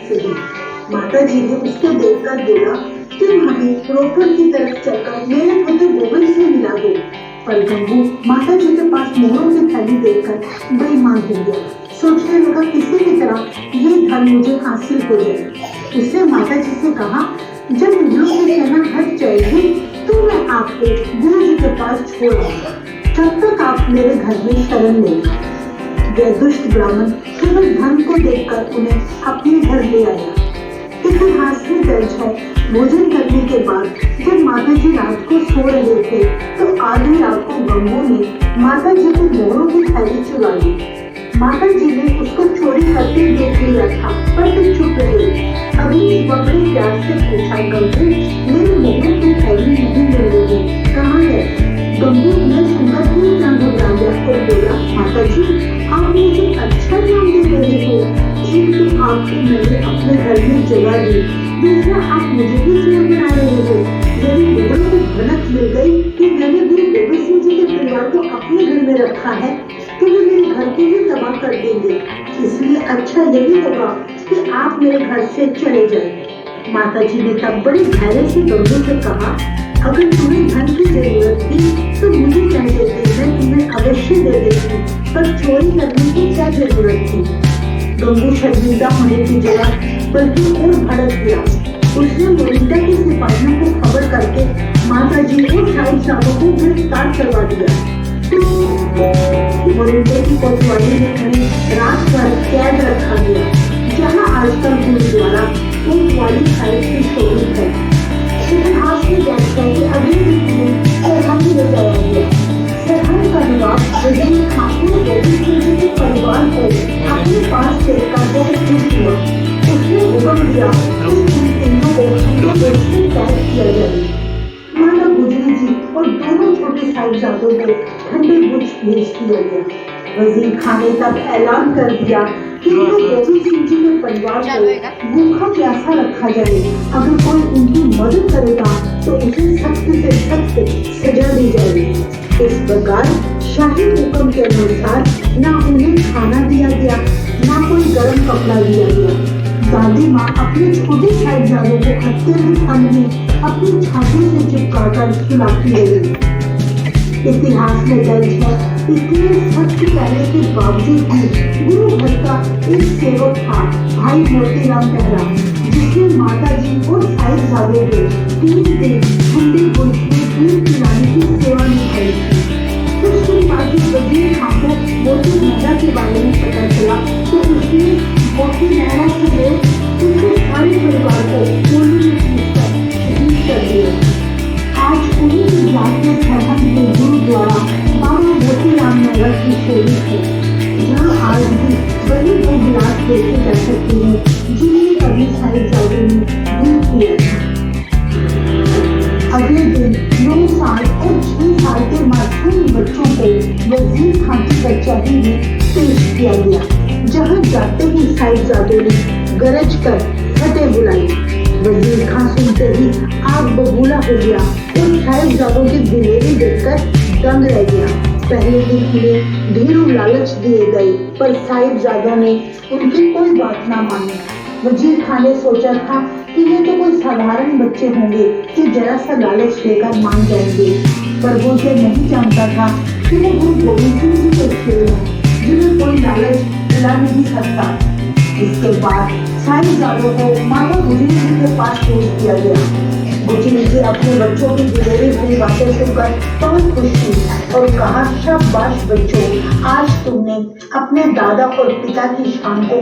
सही। माता जी ने उसको देखकर बोला, तुम हमें रोपड़ की तरफ चलकर मेरे पुत्र गोविंद से मिला दो। पर गंगू माता जी के पास मोहरों की थैली देखकर बेईमान हो गया। सोचने लगा किसी भी तरह ये धन मुझे हासिल हो जाए। उसने माता जी से कहा, जब मुगलों की सेना हट जाएगी तो मैं आपको गुरु जी के पास छोड़ आऊंगा, तब तक आप मेरे घर में शरण लेना। वह दुष्ट ब्राह्मण केवल धन को देखकर उन्हें अपने घर ले आया। इतिहास में दर्ज है, भोजन करने के बाद जब माता जी रात को सो रहे थे तो आधी रात को गंगू ने माता जी को मोहरों की थैली चुरा ली। माता जी ने उसको चोरी करते देख लिया था, पर फिर चुप रहे। अभी वह बड़े प्यार से पूछा, गंगू मेरे मोहरों की थैली नहीं मिल रही, कहाँ है? गंगू ने सुनकर ही ना घबरा गया और बोला, माता जी आप मुझे अच्छा नाम दे रहे हो। एक तो आपको मैंने अपने घर में जगह दी, दूसरा आप मुझे भी चोर बना रहे हो। यदि मुगलों को भनक मिल गई कि मैंने गुरु गोविंद सिंह जी के परिवार को अपने घर में रखा है तो वे मेरे घर को भी तबाह कर देंगे। इसलिए अच्छा यही होगा कि आप मेरे घर से चले जाएं। माता जी ने तब बड़े धैर्य से गंगू से कहा, अगर तुम्हें धन की जरूरत थी तो मुझे कह देते, मैं तुम्हें अवश्य दे देती, पर चोरी करने की क्या जरूरत थी? गंगू शर्मिंदा होने की जगह बल्कि और भड़क गया। उसने मोरिंदा के सिपाहियों को खबर करके माता जी और साहिब साहबों को गिरफ्तार करवा दिया। मोरिंदा की कोतवाली में उन्हें रात भर कैद रखा गया, जहाँ आजकल गुरुद्वारा कोतवाली साहिब की शोभा है। इतिहास में दर्ज है कि अगले दिन उन्हें सरहद ले जाया गया। सरहद का नवाब वजीर खान गोविंद सिंह जी के परिवार को अपने पास लेकर बहुत खुश हुआ। उसने हुक्म दिया कि इन तीनों को दो देश में कैद किया जाए। माता गुजरी जी और दोनों छोटे साहिबजादों को ठंडे बुर्ज भेज दिया गया। वजीर खान ने तब ऐलान कर दिया कि गोविंद सिंह जी के परिवार को भूखा प्यासा रखा जाए। अगर कोई उनकी मदद करेगा तो उसे सख्त से सख्त सजा दी जाएगी। इस प्रकार शाही हुक्म के अनुसार ना उन्हें खाना दिया गया, ना कोई गर्म कपड़ा दिया गया। दादी माँ अपने छोटे साहिबजादों को अत्यंत ठंड में अपनी छाती से चिपकाकर सुलाती रही। इतिहास में दर्ज है, इतने सख्त कहने के बावजूद भी गुरु घर का एक सेवक था, भाई मोतीराम पहरा, जिसने माता जी और साहिबजादों को 3 दिन ठंडे बुर्ज में दूध पिलाने की सेवा निभाई थी। कुछ दिन बाद वजीर खान को मोती मेहरा के बारे में पता चला तो उसने मोती मेहरा से उनके सारे परिवार को गोली में पीसकर शहीद कर दिया। आज उन्हीं की याद में सरहद में गुरुद्वारा बाबा मोतीराम मेहरा की शोरी है, जहाँ आज भी बड़ी वो गिलास देखे जा सकती है जिन्हें कभी साहिबजादों ने दूर किया था। अगले दिन 9 साल और 6 साल के मासूम बच्चों को वजीर खान की कचहरी में पेश किया गया, जहाँ जाते ही साहिबजादों ने गरज कर फतेह बुलाई। वजीर खान सुनते ही आग बबूला हो गया और साहिबजादों की दिलेरी देखकर दंग रह गया। पहले दिन उन्हें ढेरों लालच दिए गए, पर साहिबजादों ने उनकी कोई बात ना मानी। वजीर खान ने सोचा था कि ये तो कोई साधारण बच्चे होंगे कि जरा सा लालच देकर मान जाएंगे, पर वो ये नहीं जानता था कि वो गुरु गोविंद सिंह जी के खेल हैं, जिन्हें कोई लालच दिला नहीं सकता। इसके बाद साहिबजादों को माता गुजरी जी के पास भेज दिया गया। गुजरी जी अपने बच्चों की दिलेरी भरी बातें सुनकर बहुत खुश थी और कहा, शाबाश बच्चों, आज तुमने अपने दादा और पिता की शान को